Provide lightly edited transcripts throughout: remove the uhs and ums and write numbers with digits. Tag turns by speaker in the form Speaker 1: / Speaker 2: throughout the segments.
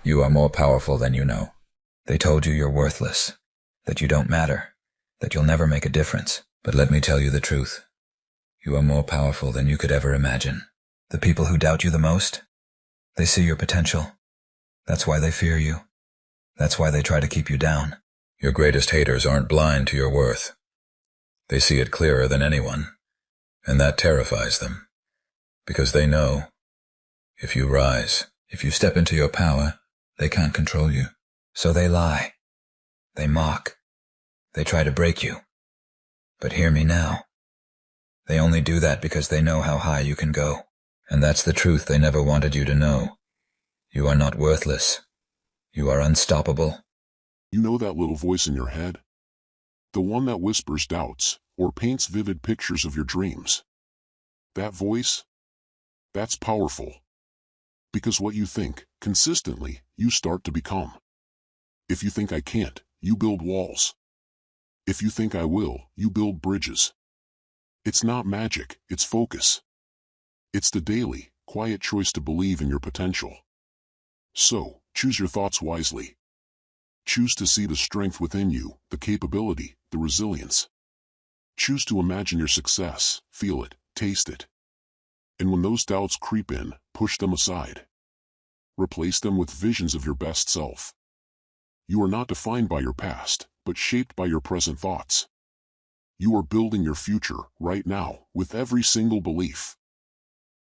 Speaker 1: You are more powerful than you know. They told you you're worthless, that you don't matter, that you'll never make a difference. But let me tell you the truth. You are more powerful than you could ever imagine. The people who doubt you the most, they see your potential. That's why they fear you. That's why they try to keep you down. Your greatest haters aren't blind to your worth. They see it clearer than anyone, and that terrifies them, because they know if you rise, if you step into your power, they can't control you. So they lie. They mock. They try to break you. But hear me now. They only do that because they know how high you can go. And that's the truth they never wanted you to know. You are not worthless. You are unstoppable.
Speaker 2: You know that little voice in your head? The one that whispers doubts or paints vivid pictures of your dreams. That voice? That's powerful. Because what you think, consistently, you start to become. If you think I can't, you build walls. If you think I will, you build bridges. It's not magic, it's focus. It's the daily, quiet choice to believe in your potential. So, choose your thoughts wisely. Choose to see the strength within you, the capability, the resilience. Choose to imagine your success, feel it, taste it. And when those doubts creep in, push them aside. Replace them with visions of your best self. You are not defined by your past, but shaped by your present thoughts. You are building your future, right now, with every single belief.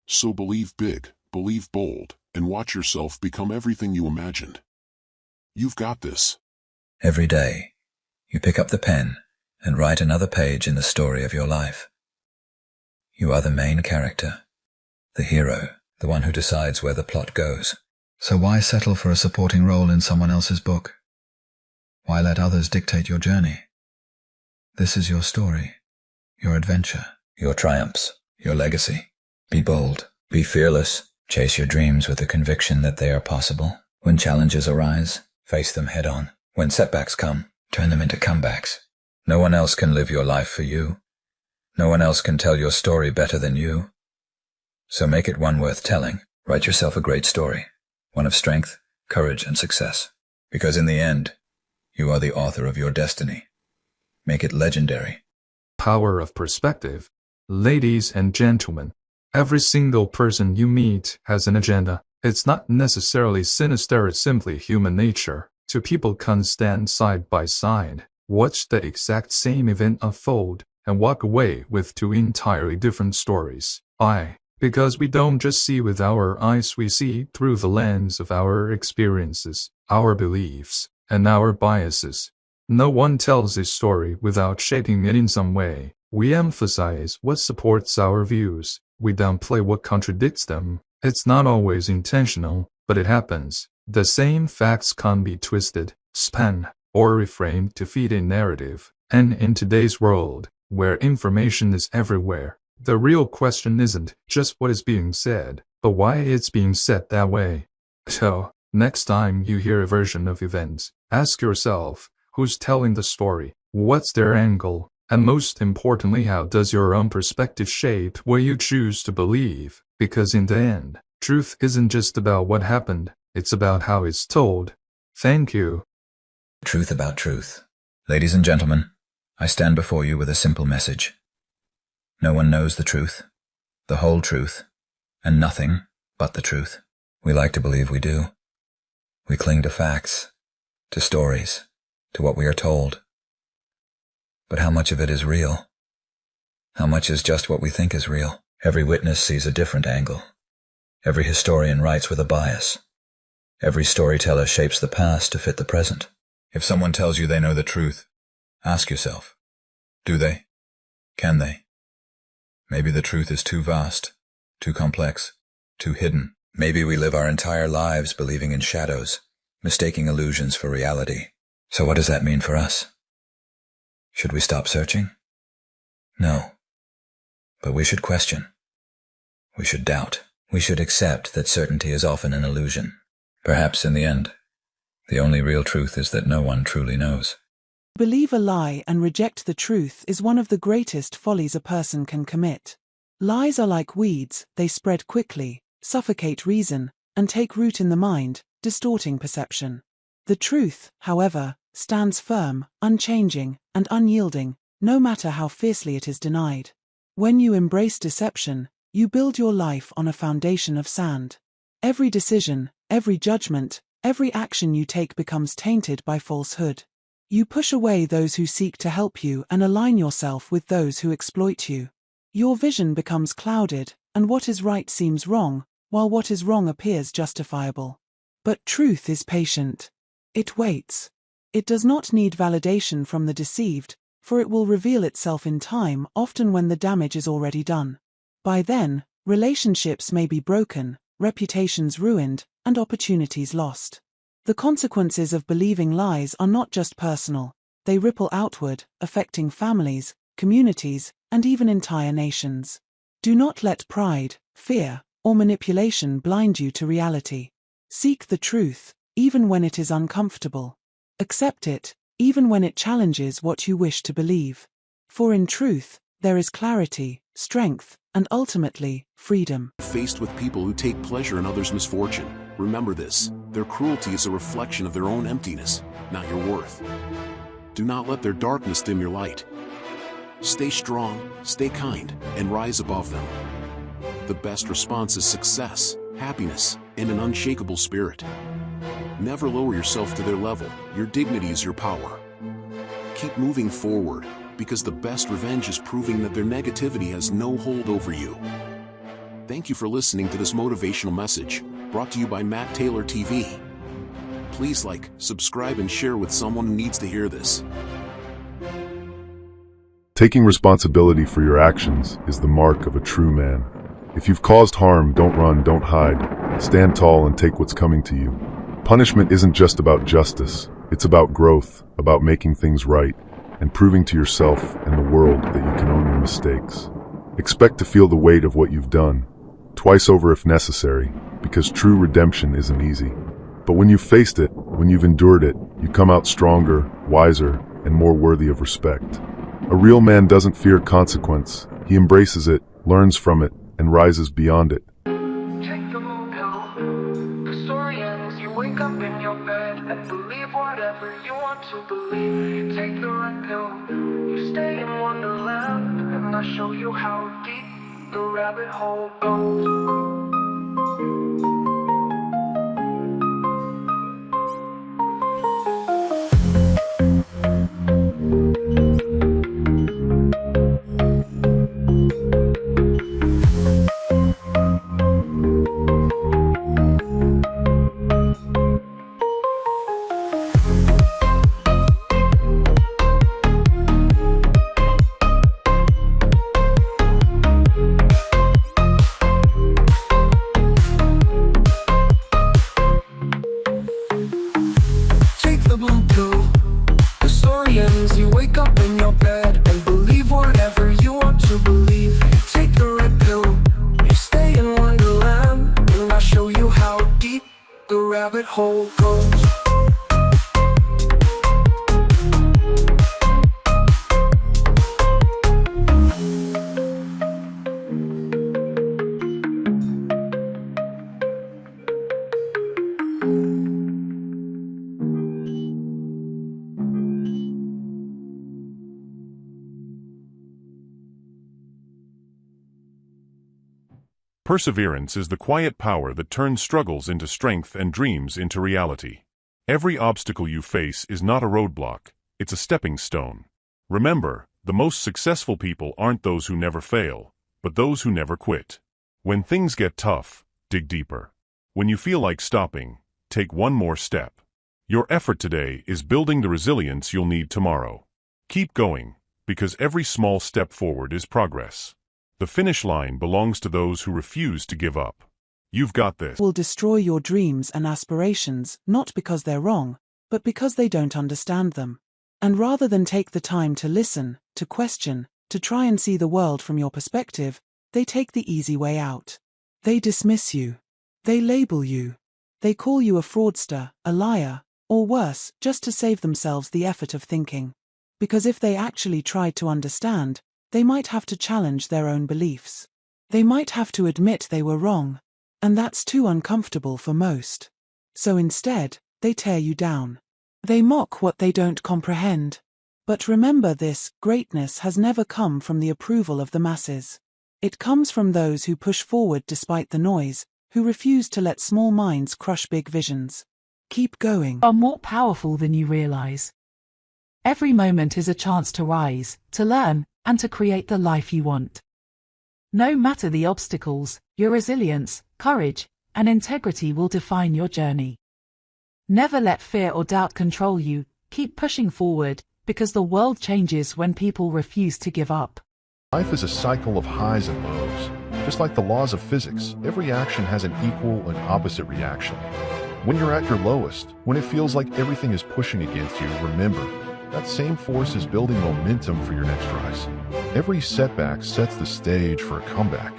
Speaker 2: So believe big, believe bold, and watch yourself become everything you imagined. You've got this.
Speaker 1: Every day, you pick up the pen and write another page in the story of your life. You are the main character, the hero, the one who decides where the plot goes. So why settle for a supporting role in someone else's book? Why let others dictate your journey? This is your story, your adventure, your triumphs, your legacy. Be bold, be fearless, chase your dreams with the conviction that they are possible. When challenges arise, face them head on. When setbacks come, turn them into comebacks. No one else can live your life for you. No one else can tell your story better than you. So make it one worth telling. Write yourself a great story, one of strength, courage, and success. Because in the end, you are the author of your destiny. Make it legendary.
Speaker 3: Power of perspective. Ladies and gentlemen, every single person you meet has an agenda. It's not necessarily sinister, it's simply human nature. Two people can stand side by side, watch the exact same event unfold, and walk away with two entirely different stories. Because we don't just see with our eyes, we see through the lens of our experiences, our beliefs, and our biases. No one tells a story without shaping it in some way. We emphasize what supports our views. We downplay what contradicts them. It's not always intentional, but it happens. The same facts can be twisted, spun, or reframed to feed a narrative. And in today's world, where information is everywhere, the real question isn't just what is being said, but why it's being said that way. So, next time you hear a version of events, ask yourself, who's telling the story? What's their angle? And most importantly, how does your own perspective shape what you choose to believe? Because in the end, truth isn't just about what happened, it's about how it's told. Thank you.
Speaker 1: Truth about truth. Ladies and gentlemen, I stand before you with a simple message. No one knows the truth, the whole truth, and nothing but the truth. We like to believe we do. We cling to facts, to stories, to what we are told. But how much of it is real? How much is just what we think is real? Every witness sees a different angle. Every historian writes with a bias. Every storyteller shapes the past to fit the present. If someone tells you they know the truth, ask yourself, do they? Can they? Maybe the truth is too vast, too complex, too hidden. Maybe we live our entire lives believing in shadows, mistaking illusions for reality. So what does that mean for us? Should we stop searching? No. But we should question. We should doubt. We should accept that certainty is often an illusion. Perhaps in the end, the only real truth is that no one truly knows.
Speaker 4: Believe a lie and reject the truth is one of the greatest follies a person can commit. Lies are like weeds, they spread quickly, suffocate reason, and take root in the mind, distorting perception. The truth, however, stands firm, unchanging, and unyielding, no matter how fiercely it is denied. When you embrace deception, you build your life on a foundation of sand. Every decision, every judgment, every action you take becomes tainted by falsehood. You push away those who seek to help you and align yourself with those who exploit you. Your vision becomes clouded, and what is right seems wrong, while what is wrong appears justifiable. But truth is patient. It waits. It does not need validation from the deceived, for it will reveal itself in time, often when the damage is already done. By then, relationships may be broken, reputations ruined, and opportunities lost. The consequences of believing lies are not just personal, they ripple outward, affecting families, communities, and even entire nations. Do not let pride, fear, or manipulation blind you to reality. Seek the truth, even when it is uncomfortable. Accept it, even when it challenges what you wish to believe. For in truth, there is clarity, strength, and ultimately, freedom.
Speaker 2: Faced with people who take pleasure in others' misfortune, remember this: their cruelty is a reflection of their own emptiness, not your worth. Do not let their darkness dim your light. Stay strong, stay kind, and rise above them. The best response is success, happiness, and an unshakable spirit. Never lower yourself to their level. Your dignity is your power. Keep moving forward, because the best revenge is proving that their negativity has no hold over you. Thank you for listening to this motivational message, brought to you by MattTaylorTV. Please like, subscribe, and share with someone who needs to hear this.
Speaker 5: Taking responsibility for your actions is the mark of a true man. If you've caused harm, don't run, don't hide. Stand tall and take what's coming to you. Punishment isn't just about justice. It's about growth, about making things right, and proving to yourself and the world that you can own your mistakes. Expect to feel the weight of what you've done, twice over if necessary, because true redemption isn't easy. But when you've faced it, when you've endured it, you come out stronger, wiser, and more worthy of respect. A real man doesn't fear consequence. He embraces it, learns from it, and rises beyond it.
Speaker 6: Take the blue pill. The story ends, you wake up in your bed and believe whatever you want to believe. Take the red pill. You stay in Wonderland, and I show you how deep the rabbit hole goes. You wake up in your bed and believe whatever you want to believe. Take the red pill, you stay in Wonderland, and I'll show you how deep the rabbit hole goes.
Speaker 7: Perseverance is the quiet power that turns struggles into strength and dreams into reality. Every obstacle you face is not a roadblock, it's a stepping stone. Remember, the most successful people aren't those who never fail, but those who never quit. When things get tough, dig deeper. When you feel like stopping, take one more step. Your effort today is building the resilience you'll need tomorrow. Keep going, because every small step forward is progress. The finish line belongs to those who refuse to give up. You've got this.
Speaker 4: Will destroy your dreams and aspirations, not because they're wrong, but because they don't understand them. And rather than take the time to listen, to question, to try and see the world from your perspective, they take the easy way out. They dismiss you. They label you. They call you a fraudster, a liar, or worse, just to save themselves the effort of thinking. Because if they actually tried to understand, they might have to challenge their own beliefs. They might have to admit they were wrong. And that's too uncomfortable for most. So instead, they tear you down. They mock what they don't comprehend. But remember this, greatness has never come from the approval of the masses. It comes from those who push forward despite the noise, who refuse to let small minds crush big visions. Keep going.
Speaker 8: Are more powerful than you realize. Every moment is a chance to rise, to learn, and to create the life you want. No matter the obstacles, your resilience, courage, and integrity will define your journey. Never let fear or doubt control you. Keep pushing forward, because the world changes when people refuse to give up.
Speaker 9: Life is a cycle of highs and lows. Just like the laws of physics, every action has an equal and opposite reaction. When you're at your lowest, when it feels like everything is pushing against you, remember, that same force is building momentum for your next rise. Every setback sets the stage for a comeback.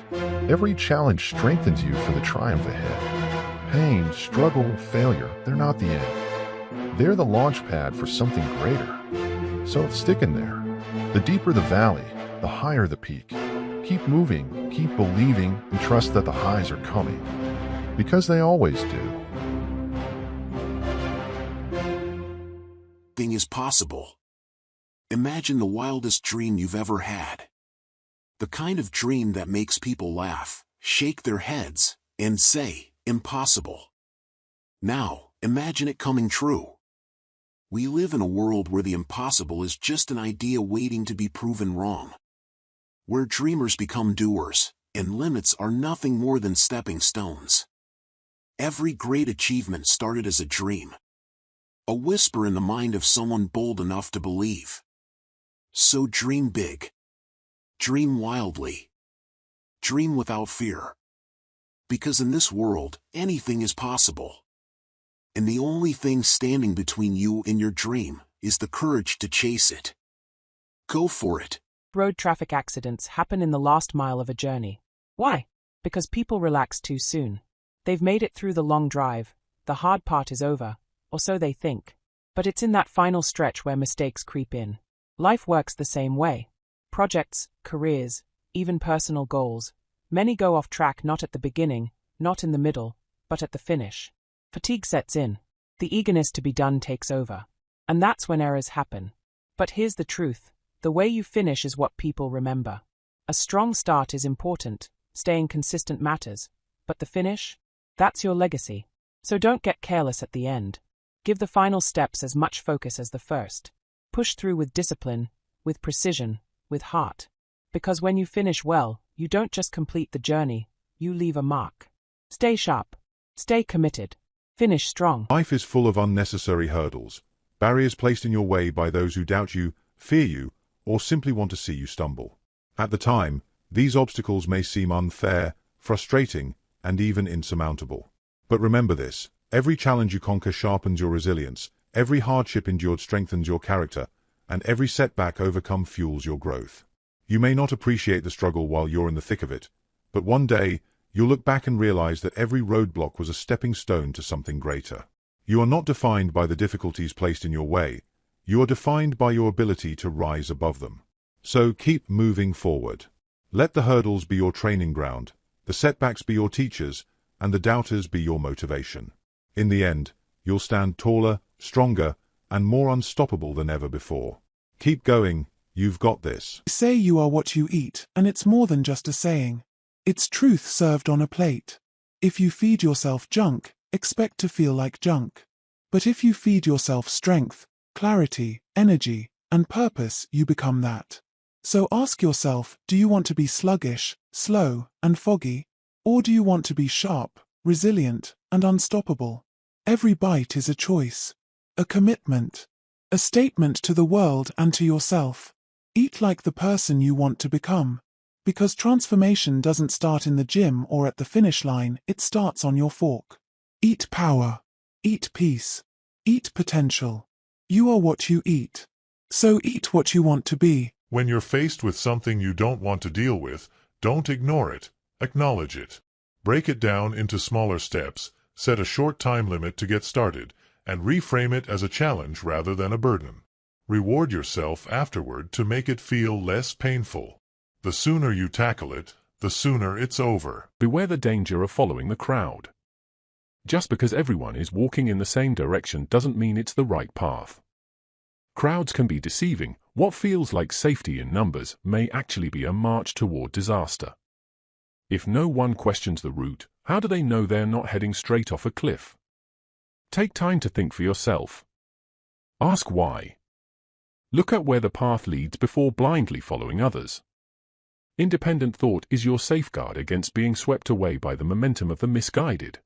Speaker 9: Every challenge strengthens you for the triumph ahead. Pain, struggle, failure, they're not the end. They're the launch pad for something greater. So stick in there. The deeper the valley, the higher the peak. Keep moving, keep believing, and trust that the highs are coming. Because they always do.
Speaker 2: Thing is possible. Imagine the wildest dream you've ever had. The kind of dream that makes people laugh, shake their heads, and say, impossible. Now, imagine it coming true. We live in a world where the impossible is just an idea waiting to be proven wrong. Where dreamers become doers, and limits are nothing more than stepping stones. Every great achievement started as a dream. A whisper in the mind of someone bold enough to believe. So dream big. Dream wildly. Dream without fear. Because in this world, anything is possible. And the only thing standing between you and your dream is the courage to chase it. Go for it.
Speaker 10: Road traffic accidents happen in the last mile of a journey. Why? Because people relax too soon. They've made it through the long drive, the hard part is over, or so they think. But it's in that final stretch where mistakes creep in. Life works the same way. Projects, careers, even personal goals. Many go off track not at the beginning, not in the middle, but at the finish. Fatigue sets in. The eagerness to be done takes over. And that's when errors happen. But here's the truth. The way you finish is what people remember. A strong start is important. Staying consistent matters. But the finish? That's your legacy. So don't get careless at the end. Give the final steps as much focus as the first. Push through with discipline, with precision, with heart. Because when you finish well, you don't just complete the journey, you leave a mark. Stay sharp. Stay committed. Finish strong.
Speaker 7: Life is full of unnecessary hurdles, barriers placed in your way by those who doubt you, fear you, or simply want to see you stumble. At the time, these obstacles may seem unfair, frustrating, and even insurmountable. But remember this, every challenge you conquer sharpens your resilience, every hardship endured strengthens your character, and every setback overcome fuels your growth. You may not appreciate the struggle while you're in the thick of it, but one day, you'll look back and realize that every roadblock was a stepping stone to something greater. You are not defined by the difficulties placed in your way. You are defined by your ability to rise above them. So keep moving forward. Let the hurdles be your training ground, the setbacks be your teachers, and the doubters be your motivation. In the end, you'll stand taller, stronger, and more unstoppable than ever before. Keep going, you've got this.
Speaker 4: They say you are what you eat, and it's more than just a saying. It's truth served on a plate. If you feed yourself junk, expect to feel like junk. But if you feed yourself strength, clarity, energy, and purpose, you become that. So ask yourself, do you want to be sluggish, slow, and foggy? Or do you want to be sharp, resilient, and unstoppable? Every bite is a choice, a commitment, a statement to the world and to yourself. Eat like the person you want to become. Because transformation doesn't start in the gym or at the finish line, it starts on your fork. Eat power. Eat peace. Eat potential. You are what you eat. So eat what you want to be.
Speaker 7: When you're faced with something you don't want to deal with, don't ignore it. Acknowledge it. Break it down into smaller steps, set a short time limit to get started, and reframe it as a challenge rather than a burden. Reward yourself afterward to make it feel less painful. The sooner you tackle it, the sooner it's over.
Speaker 11: Beware the danger of following the crowd.
Speaker 7: Just because everyone is walking in the same direction doesn't mean it's the right path. Crowds can be deceiving. What feels like safety in numbers may actually be a march toward disaster. If no one questions the route, how do they know they're not heading straight off a cliff? Take time to think for yourself. Ask why. Look at where the path leads before blindly following others. Independent thought is your safeguard against being swept away by the momentum of the misguided.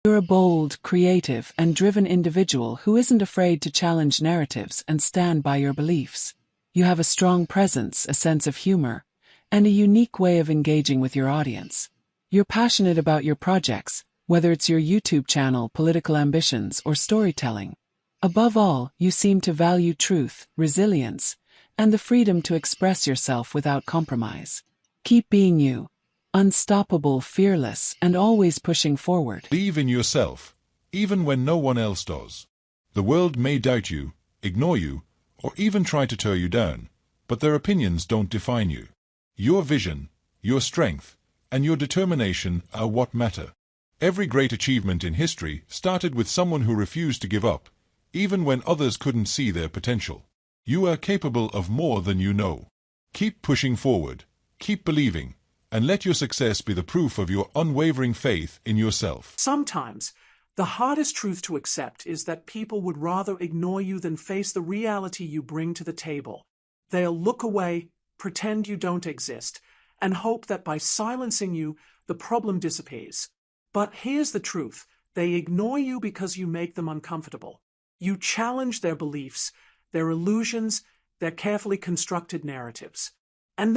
Speaker 4: You're a bold, creative, and driven individual who isn't afraid to challenge narratives and stand by your beliefs. You have a strong presence, a sense of humor, and a unique way of engaging with your audience. You're passionate about your projects, whether it's your YouTube channel, political ambitions, or storytelling. Above all, you seem to value truth, resilience, and the freedom to express yourself without compromise. Keep being you, unstoppable, fearless, and always pushing forward.
Speaker 11: Believe in yourself, even when no one else does. The world may doubt you, ignore you, or even try to tear you down, but their opinions don't define you. Your vision, your strength, and your determination are what matter. Every great achievement in history started with someone who refused to give up, even when others couldn't see their potential. You are capable of more than you know. Keep pushing forward, keep believing, and let your success be the proof of your unwavering faith in yourself.
Speaker 12: Sometimes, the hardest truth to accept is that people would rather ignore you than face the reality you bring to the table. They'll look away, pretend you don't exist, and hope that by silencing you, the problem disappears. But here's the truth. They ignore you because you make them uncomfortable. You challenge their beliefs, their illusions, their carefully constructed narratives. And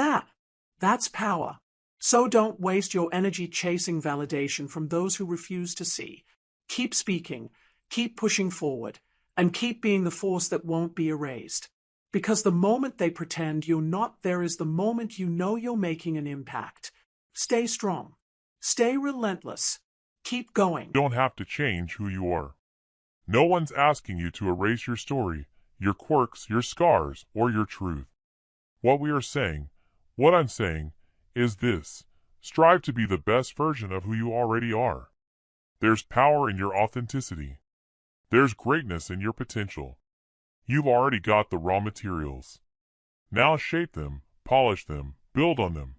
Speaker 12: that's power. So don't waste your energy chasing validation from those who refuse to see. Keep speaking, keep pushing forward, and keep being the force that won't be erased. Because the moment they pretend you're not there is the moment you know you're making an impact. Stay strong. Stay relentless. Keep going.
Speaker 7: You don't have to change who you are. No one's asking you to erase your story, your quirks, your scars, or your truth. What I'm saying, is this: strive to be the best version of who you already are. There's power in your authenticity. There's greatness in your potential. You've already got the raw materials. Now shape them, polish them, build on them.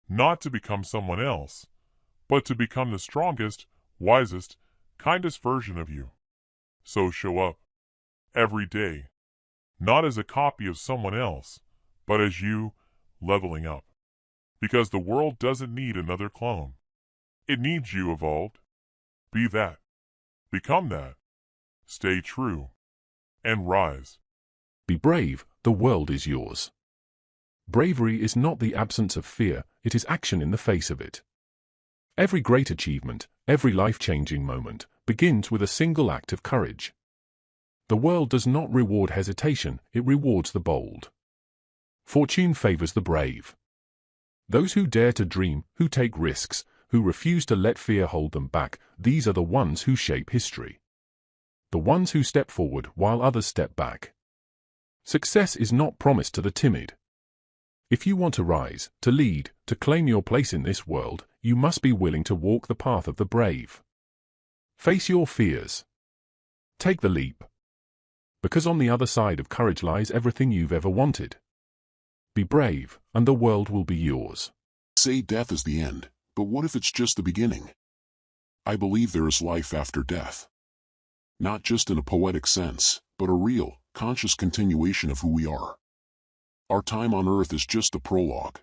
Speaker 7: Not to become someone else, but to become the strongest, wisest, kindest version of you. So show up every day, not as a copy of someone else, but as you, leveling up. Because the world doesn't need another clone. It needs you evolved. Be that. Become that. Stay true. And rise. Be brave, the world is yours. Bravery is not the absence of fear, it is action in the face of it. Every great achievement, every life-changing moment, begins with a single act of courage. The world does not reward hesitation, it rewards the bold. Fortune favors the brave. Those who dare to dream, who take risks, who refuse to let fear hold them back, these are the ones who shape history. The ones who step forward while others step back. Success is not promised to the timid. If you want to rise, to lead, to claim your place in this world, you must be willing to walk the path of the brave. Face your fears. Take the leap. Because on the other side of courage lies everything you've ever wanted. Be brave, and the world will be yours.
Speaker 2: Say death is the end, but what if it's just the beginning? I believe there is life after death. Not just in a poetic sense, but a real, conscious continuation of who we are. Our time on earth is just the prologue.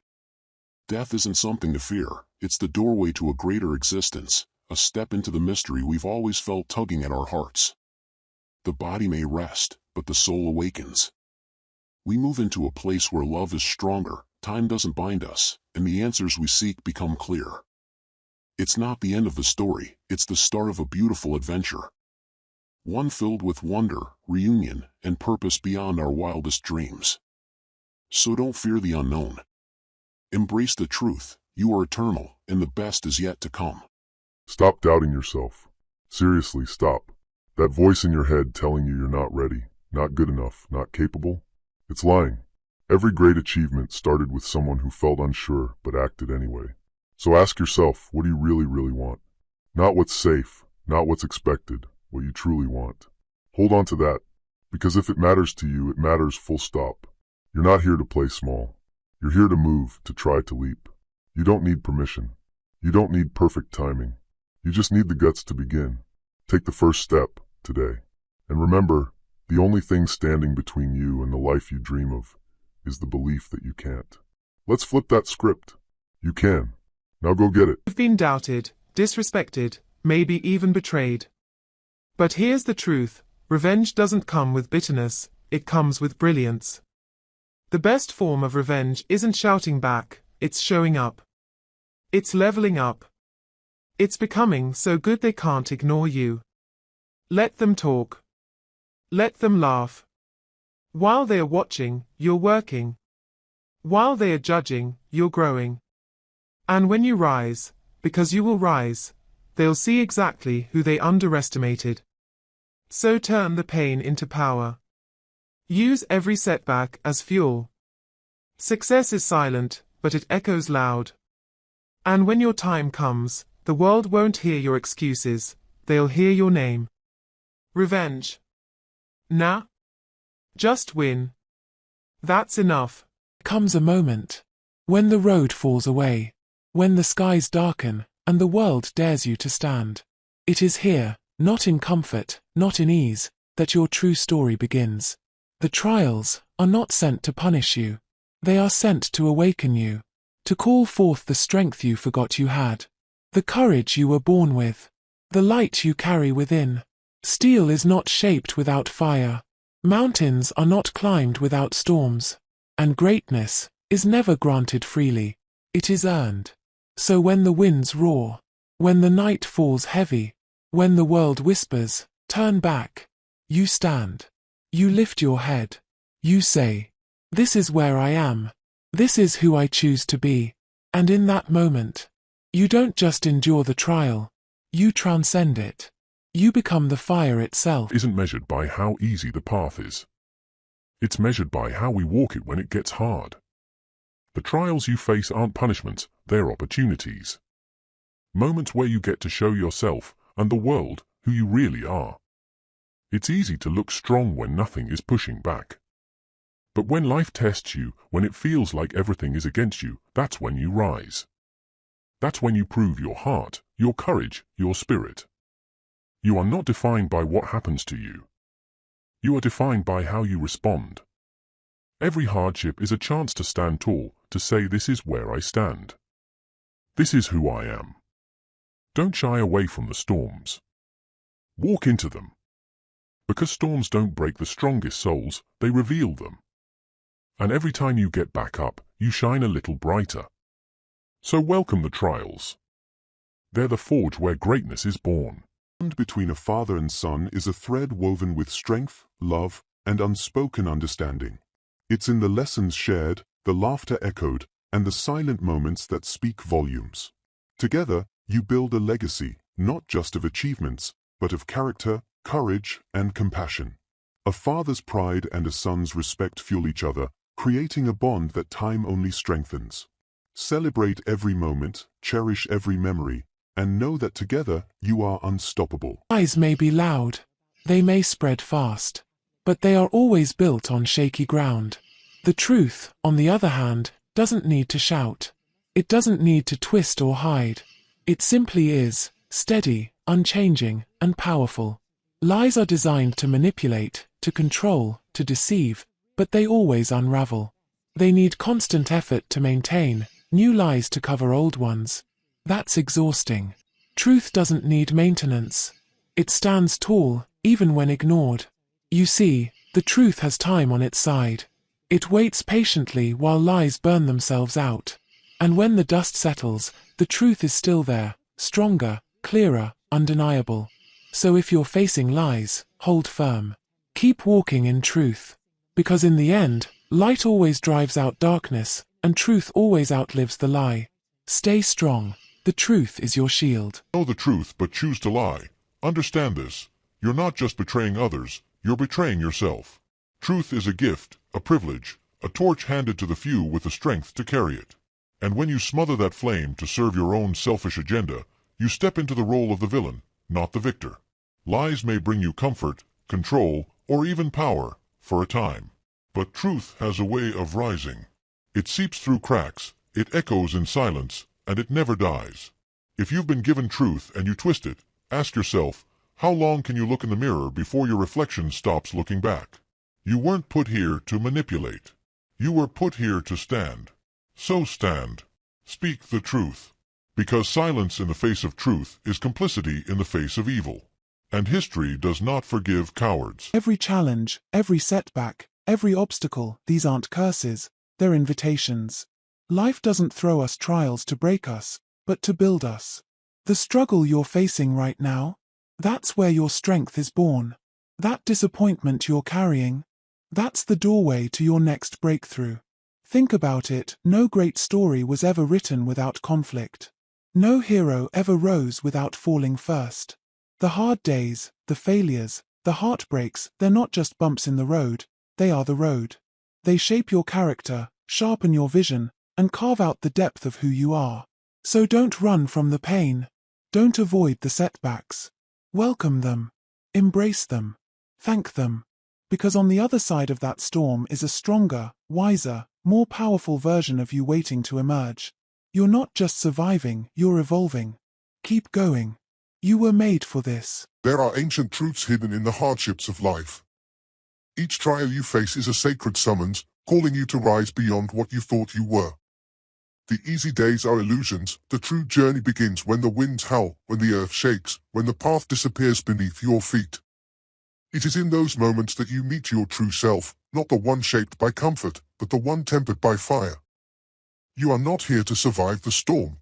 Speaker 2: Death isn't something to fear, it's the doorway to a greater existence, a step into the mystery we've always felt tugging at our hearts. The body may rest, but the soul awakens. We move into a place where love is stronger, time doesn't bind us, and the answers we seek become clear. It's not the end of the story, it's the start of a beautiful adventure. One filled with wonder, reunion, and purpose beyond our wildest dreams. So don't fear the unknown. Embrace the truth, you are eternal, and the best is yet to come.
Speaker 5: Stop doubting yourself. Seriously, stop. That voice in your head telling you you're not ready, not good enough, not capable, it's lying. Every great achievement started with someone who felt unsure but acted anyway. So ask yourself, what do you really want? Not what's safe, not what's expected, what you truly want. Hold on to that, because if it matters to you, it matters full stop. You're not here to play small. You're here to move, to try to leap. You don't need permission. You don't need perfect timing. You just need the guts to begin. Take the first step today. And remember, the only thing standing between you and the life you dream of is the belief that you can't. Let's flip that script. You can. Now go get it.
Speaker 13: You've been doubted, disrespected, maybe even betrayed. But here's the truth. Revenge doesn't come with bitterness, it comes with brilliance. The best form of revenge isn't shouting back, it's showing up. It's leveling up. It's becoming so good they can't ignore you. Let them talk. Let them laugh. While they are watching, you're working. While they are judging, you're growing. And when you rise, because you will rise, they'll see exactly who they underestimated. So turn the pain into power. Use every setback as fuel. Success is silent, but it echoes loud. And when your time comes, the world won't hear your excuses, they'll hear your name. Revenge. Nah. Just win. That's enough.
Speaker 14: Comes a moment when the road falls away, when the skies darken, and the world dares you to stand. It is here, not in comfort, not in ease, that your true story begins. The trials are not sent to punish you. They are sent to awaken you, to call forth the strength you forgot you had, the courage you were born with, the light you carry within. Steel is not shaped without fire. Mountains are not climbed without storms. And greatness is never granted freely. It is earned. So when the winds roar, when the night falls heavy, when the world whispers, turn back, you stand. You lift your head. You say, this is where I am. This is who I choose to be. And in that moment, you don't just endure the trial. You transcend it. You become the fire itself.
Speaker 2: Isn't measured by how easy the path is. It's measured by how we walk it when it gets hard. The trials you face aren't punishments, they're opportunities. Moments where you get to show yourself and the world who you really are. It's easy to look strong when nothing is pushing back. But when life tests you, when it feels like everything is against you, that's when you rise. That's when you prove your heart, your courage, your spirit. You are not defined by what happens to you. You are defined by how you respond. Every hardship is a chance to stand tall, to say this is where I stand. This is who I am. Don't shy away from the storms. Walk into them. Because storms don't break the strongest souls, they reveal them. And every time you get back up, you shine a little brighter. So welcome the trials. They're the forge where greatness is born.
Speaker 15: The bond between a father and son is a thread woven with strength, love, and unspoken understanding. It's in the lessons shared, the laughter echoed, and the silent moments that speak volumes. Together, you build a legacy, not just of achievements, but of character, courage, and compassion. A father's pride and a son's respect fuel each other, creating a bond that time only strengthens. Celebrate every moment, cherish every memory, and know that together you are unstoppable.
Speaker 14: Lies may be loud, they may spread fast, but they are always built on shaky ground. The truth, on the other hand, doesn't need to shout. It doesn't need to twist or hide. It simply is, steady, unchanging, and powerful. Lies are designed to manipulate, to control, to deceive, but they always unravel. They need constant effort to maintain, new lies to cover old ones. That's exhausting. Truth doesn't need maintenance. It stands tall, even when ignored. You see, the truth has time on its side. It waits patiently while lies burn themselves out. And when the dust settles, the truth is still there, stronger, clearer, undeniable. So if you're facing lies, hold firm. Keep walking in truth. Because in the end, light always drives out darkness, and truth always outlives the lie. Stay strong. The truth is your shield.
Speaker 2: Know the truth, but choose to lie. Understand this. You're not just betraying others, you're betraying yourself. Truth is a gift, a privilege, a torch handed to the few with the strength to carry it. And when you smother that flame to serve your own selfish agenda, you step into the role of the villain, not the victor. Lies may bring you comfort, control, or even power, for a time. But truth has a way of rising. It seeps through cracks, it echoes in silence, and it never dies. If you've been given truth and you twist it, ask yourself, how long can you look in the mirror before your reflection stops looking back? You weren't put here to manipulate. You were put here to stand. So stand. Speak the truth. Because silence in the face of truth is complicity in the face of evil. And history does not forgive cowards.
Speaker 13: Every challenge, every setback, every obstacle, these aren't curses, they're invitations. Life doesn't throw us trials to break us, but to build us. The struggle you're facing right now, that's where your strength is born. That disappointment you're carrying, that's the doorway to your next breakthrough. Think about it, no great story was ever written without conflict. No hero ever rose without falling first. The hard days, the failures, the heartbreaks, they're not just bumps in the road, they are the road. They shape your character, sharpen your vision, and carve out the depth of who you are. So don't run from the pain. Don't avoid the setbacks. Welcome them. Embrace them. Thank them. Because on the other side of that storm is a stronger, wiser, more powerful version of you waiting to emerge. You're not just surviving, you're evolving. Keep going. You were made for this.
Speaker 15: There are ancient truths hidden in the hardships of life. Each trial you face is a sacred summons, calling you to rise beyond what you thought you were. The easy days are illusions. The true journey begins when the winds howl, when the earth shakes, when the path disappears beneath your feet. It is in those moments that you meet your true self, not the one shaped by comfort, but the one tempered by fire. You are not here to survive the storm.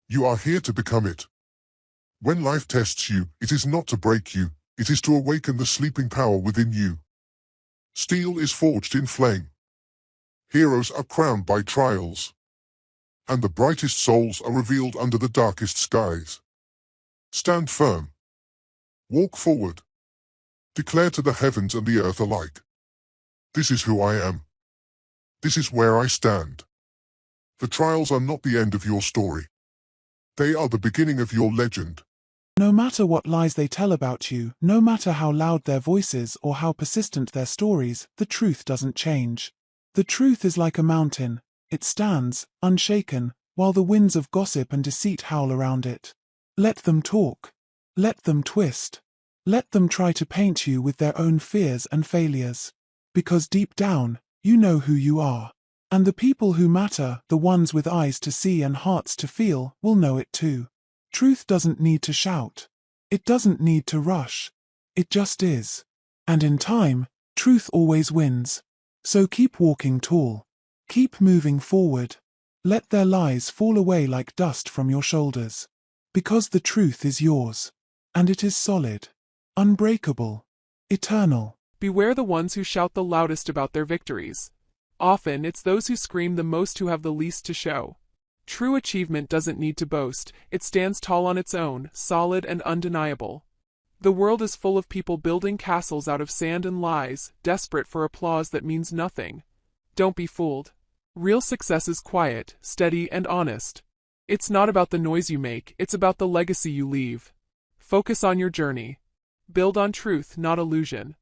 Speaker 15: You are here to become it. When life tests you, it is not to break you, it is to awaken the sleeping power within you. Steel is forged in flame. Heroes are crowned by trials. And the brightest souls are revealed under the darkest skies. Stand firm. Walk forward. Declare to the heavens and the earth alike. This is who I am. This is where I stand. The trials are not the end of your story. They are the beginning of your legend.
Speaker 13: No matter what lies they tell about you, no matter how loud their voices or how persistent their stories, the truth doesn't change. The truth is like a mountain. It stands, unshaken, while the winds of gossip and deceit howl around it. Let them talk. Let them twist. Let them try to paint you with their own fears and failures. Because deep down, you know who you are. And the people who matter, the ones with eyes to see and hearts to feel, will know it too. Truth doesn't need to shout. It doesn't need to rush. It just is. And in time, truth always wins. So keep walking tall. Keep moving forward. Let their lies fall away like dust from your shoulders. Because the truth is yours. And it is solid. Unbreakable. Eternal.
Speaker 16: Beware the ones who shout the loudest about their victories. Often, it's those who scream the most who have the least to show. True achievement doesn't need to boast, it stands tall on its own, solid and undeniable. The world is full of people building castles out of sand and lies, desperate for applause that means nothing. Don't be fooled. Real success is quiet, steady, and honest. It's not about the noise you make, it's about the legacy you leave. Focus on your journey. Build on truth, not illusion.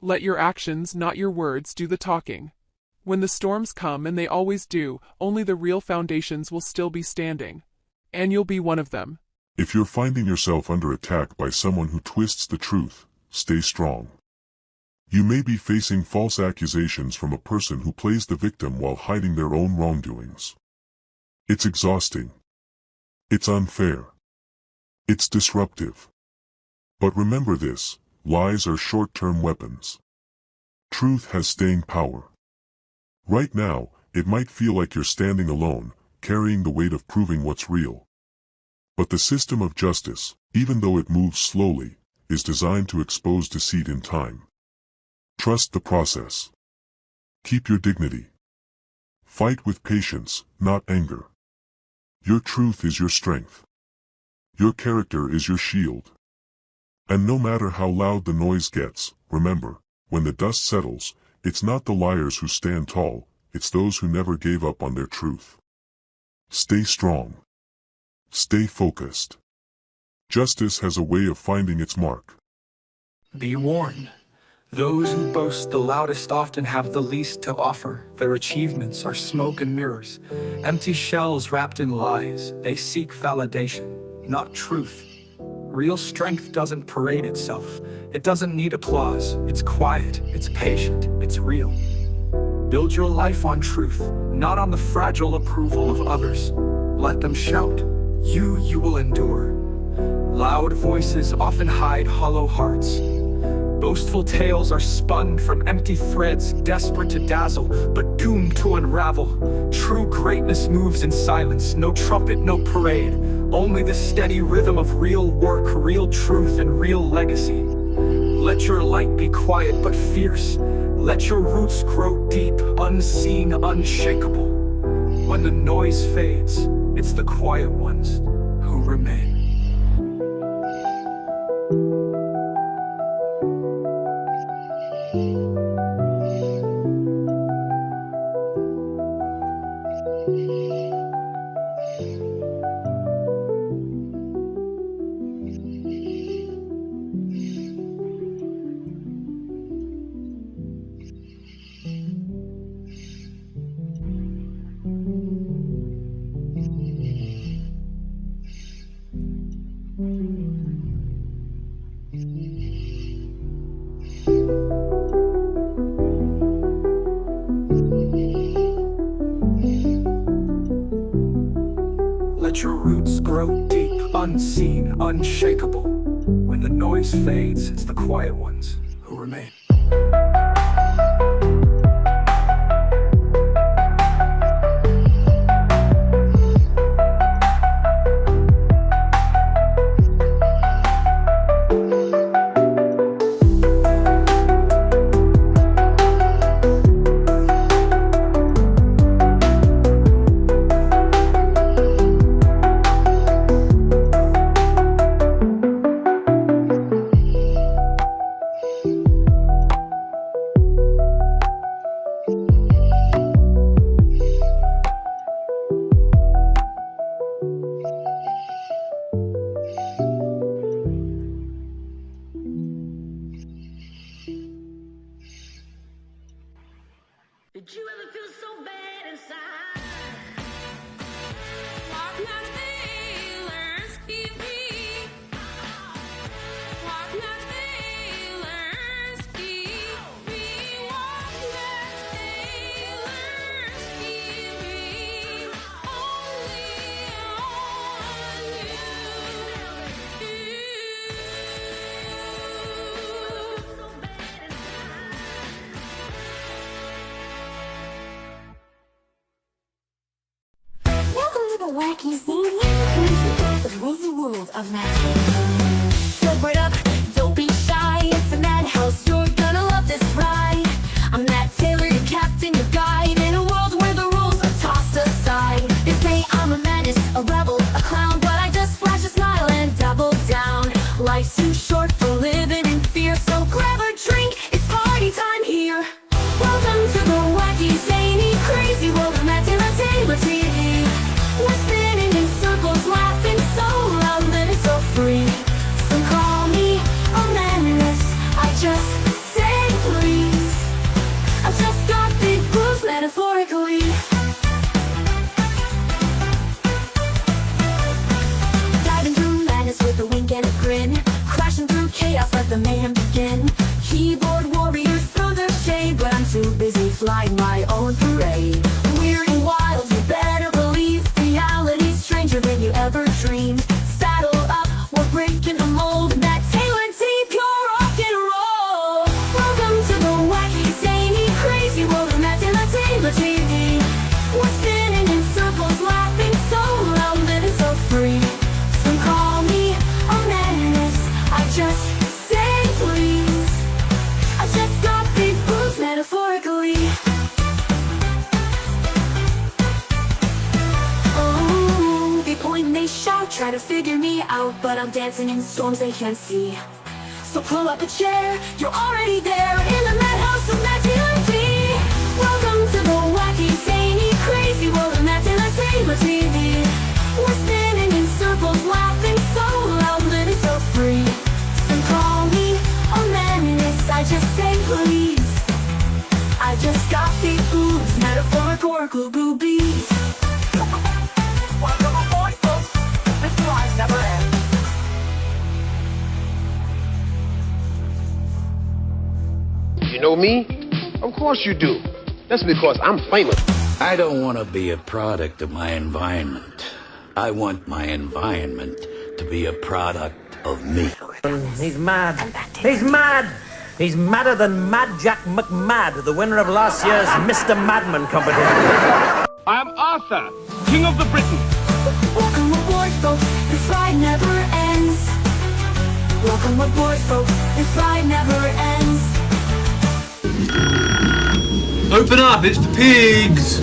Speaker 16: Let your actions, not your words, do the talking. When the storms come, and they always do, only the real foundations will still be standing. And you'll be one of them.
Speaker 2: If you're finding yourself under attack by someone who twists the truth, stay strong. You may be facing false accusations from a person who plays the victim while hiding their own wrongdoings. It's exhausting. It's unfair. It's disruptive. But remember this, lies are short-term weapons. Truth has staying power. Right now, it might feel like you're standing alone, carrying the weight of proving what's real. But the system of justice, even though it moves slowly, is designed to expose deceit in time. Trust the process. Keep your dignity. Fight with patience, not anger. Your truth is your strength. Your character is your shield. And no matter how loud the noise gets, remember, when the dust settles, it's not the liars who stand tall, it's those who never gave up on their truth. Stay strong. Stay focused. Justice has a way of finding its mark.
Speaker 17: Be warned. Those who boast the loudest often have the least to offer. Their achievements are smoke and mirrors, empty shells wrapped in lies. They seek validation, not truth. Real strength doesn't parade itself. It doesn't need applause. It's quiet, it's patient, it's real. Build your life on truth, not on the fragile approval of others. Let them shout. You will endure. Loud voices often hide hollow hearts. Boastful tales are spun from empty threads, desperate to dazzle, but doomed to unravel. True greatness moves in silence, no trumpet, no parade. Only the steady rhythm of real work, real truth, and real legacy. Let your light be quiet but fierce. Let your roots grow deep, unseen, unshakable. When the noise fades, it's the quiet ones who remain. Let your roots grow deep, unseen, unshakable. When the noise fades, it's the quiet ones who remain.
Speaker 6: Did you ever feel so bad inside? Walk MattTaylorTV. Walk MattTaylorTV. Walk MattTaylorTV. Only
Speaker 18: Wacky, Zany, the crazy world of magic. Step right up, don't be shy. It's a madhouse, you're gonna love this ride. I'm Matt Taylor, your captain, your guide. In a world where the rules are tossed aside. They say I'm a menace, a rebel, a clown, but I just flash a smile and double down. Life's too short for living in fear, so grab a drink, it's party time here. Welcome to the wacky, zany, crazy world of MattTaylorTV. We're spinning in circles, laughing so loud, living so free. Some call me a menace, I just say please. I've just got big boobs, metaphorically. Diving through madness with a wink and a grin. Crashing through chaos, let the mayhem begin. Keyboard warriors throw their shade, but I'm too busy flying my own parade. Weird and wild, you better believe. Reality's stranger than you ever dreamed. Saddle up, we're breaking the mold. MattTaylorTV, pure rock and roll. Welcome to the wacky, zany, crazy world of MattTaylorTV. We're spinning in circles, laughing so loud, living so free. Some call me a menace, I just say please. I just got big boobs, metaphorically. They shout, try to figure me out, but I'm dancing in storms they can't see. So pull up a chair, you're already there in the madhouse of MattTaylorTV. Welcome to the wacky, zany, crazy world of MattTaylorTV. We're spinning in circles, laughing so loud, living sparkle boobies. Welcome aboard, folks. This ride never ends.
Speaker 19: You know me? Of course you do. That's because I'm famous.
Speaker 20: I don't want to be a product of my environment. I want my environment to be a product of me.
Speaker 21: He's mad. He's mad. He's madder than Mad Jack McMad, the winner of last year's Mr. Madman competition.
Speaker 19: I am Arthur, King of the Britons.
Speaker 18: Welcome aboard, folks. This ride never ends. Welcome aboard, folks. This ride never ends.
Speaker 22: Open up, it's the pigs!